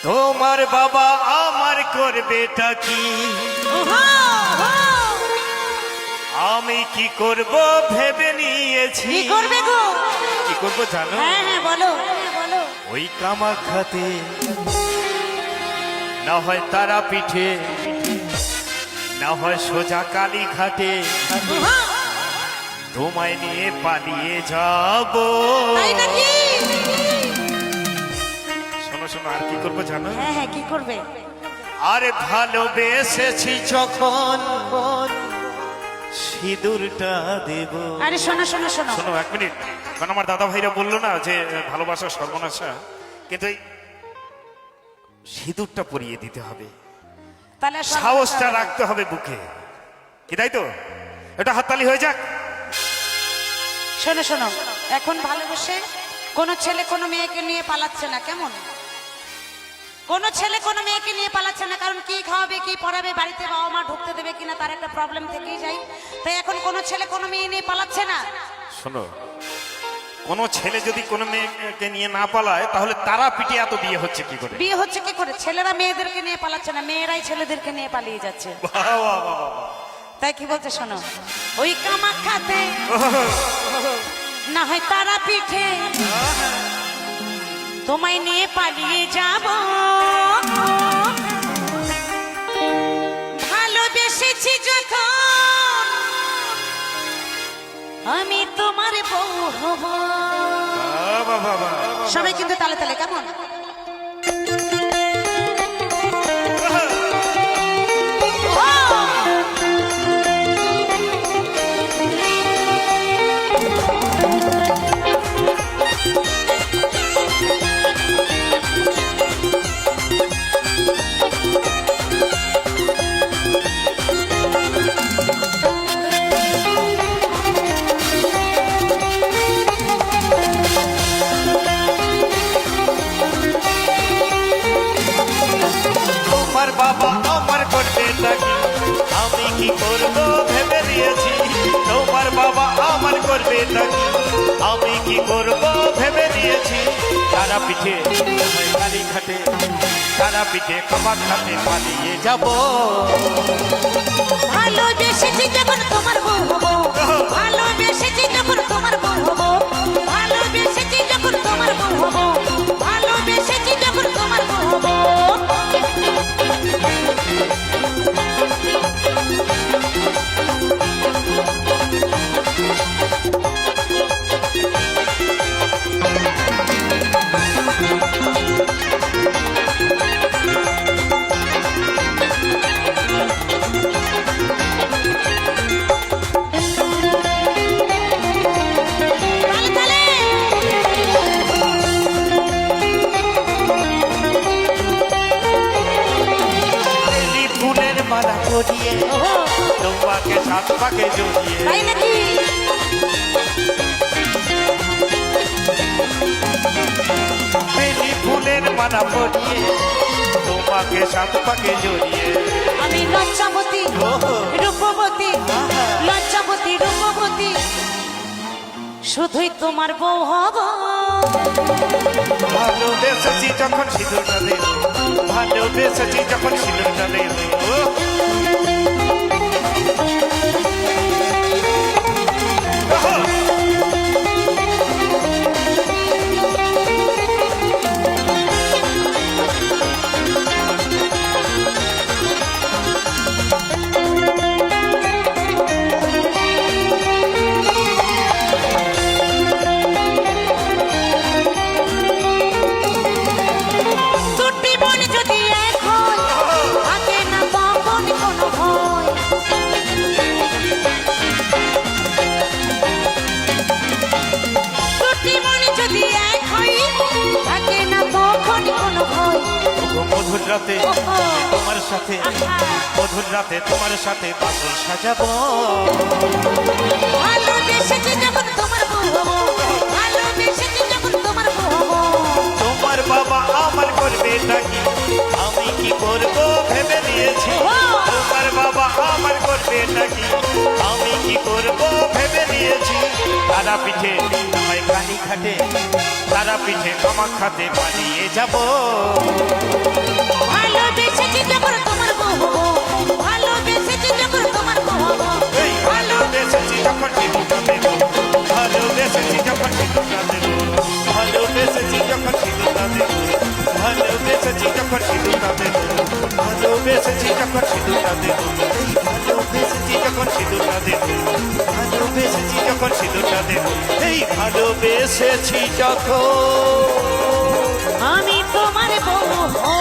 তোমার বাবা আমার করবেটা কি, আমি কি করব ভেবে নিয়েছি। কি করবে গো? কি করব জানো? হ্যাঁ হ্যাঁ বলো বলো। ওই কামাখ্যাতে না হয় তারাপীঠে, না হয় সোজা কালীঘাটে তোমায় নিয়ে পালিয়ে যাব। তাই নাকি? শোনো শোনো, আর কি করবো জানো? হ্যাঁ হ্যাঁ কি করবে? আরে ভালোবেসেছি যখন সিঁদুরটা দেব। আরে শোনো শোনো শোনো শোনো এক মিনিট, কারণ আমার দাদা ভাইরা বললো না যে ভালোবাসা সর্বনাশা, কিন্তু এই সিঁদুরটা পরিয়ে দিতে হবে, তাহলে সাহসটা রাখতে হবে বুকে, কি তাই তো? এটা হাততালি হয়ে যাক। শোনো শোনো, এখন ভালোবেসে কোনো ছেলে কোনো মেয়েকে নিয়ে পালাচ্ছে না, কেমন? কোনো ছেলে কোনো মেয়েকে নিয়ে পালাচ্ছে না, কারণ কি খাওয়াবে কি পড়াবে, বাড়িতে বাবা মা ঢুকতে দেবে কিনা তার একটা প্রবলেম থেকেই যায়। তাই এখন কোনো ছেলে কোনো মেয়ে নিয়ে পালাচ্ছে না। শোনো, কোনো ছেলে যদি কোনো মেয়েকে নিয়ে না পালায় তাহলে তারাপীঠে এত বিয়ে হচ্ছে কি করে? বিয়ে হচ্ছে কি করে? ছেলেরা মেয়েদেরকে নিয়ে পালাচ্ছে না, মেয়েরাই ছেলেদেরকে নিয়ে পালিয়ে যাচ্ছে। বাহ, বাহ, বাহ, বাহ। তাই কি বলছে শোনো, ওই কামাখ্যাতে না হয় তারাপীঠে তোমায় নিয়ে পালিয়ে যাব। ভালোবেসেছি যখন আমি তোমার বউ হব। বাহ, বাহ, বাহ, বাহ। সবাই কিন্তু তালে তালে, কেমন? তোমার বাবা আমার করবে নাকি, আমি কি করব ভেবে নিয়েছি। তোমার বাবা আমার করবে নাকি, আমি কি করব ভেবে নিয়েছি। তারাপীঠে কালীঘাটে, তারাপীঠে কামাখ্যাতে পালিয়ে যাব। ভালোবেসেছি যখন তোমার বউ হব, ভালোবেসেছি যখন তোমার বউ হব, ভালোবেসেছি যখন তোমার বউ হব, ভালোবেসেছি যখন তোমার বউ হব। তালে তালে। বেলি ফুলের মালা পরিয়ে ওহো, তোমাকে সাত পাকে জড়িয়ে, তাই নাকি? বেলি ফুলের মালা পরিয়ে তোমাকে সাত পাকে জড়িয়ে। আমি লজ্জাবতী ওহো। রূপবতী, লজ্জাবতী রূপবতী, শুধুই তোমার বউ হব। ভালোবেসেছি যখন সিঁদুরটা দেব, ভালোবেসেছি যখন সিঁদুরটা দেব। দুটি মন যদি এক হয়, থাকে না তখন কোনো ভয়। দুটি মন যদি এক হয়, থাকে না তখন কোনো ভয়। মধুর রাতে ওহো। তোমার সাথে, আহা। মধুর রাতে তোমার সাথে বাসর সাজাবো। ভালোবেসেছি যখন তোমার বউ হব, ভালোবেসেছি যখন তোমার বউ হব। তোমার বাবা আমার করবে নাকি, আমি কি করব ভেবে নিয়েছি। তোমার বাবা আমার করবে নাকি, আমি কি করব ভেবে নিয়েছি। তারাপীঠে নয় কালীঘাটে, তারাপীঠে কামাখ্যাতে পালিয়ে যাব। সিঁদুরটা দেব ভালোবেসেছি যখন সিঁদুরটা দেব এই ভালোবেসেছি যখন সিঁদুরটা দেব ভালোবেসেছি যখন সিঁদুরটা দেব এই ভালোবেসেছি যখন আমি তোমার বউ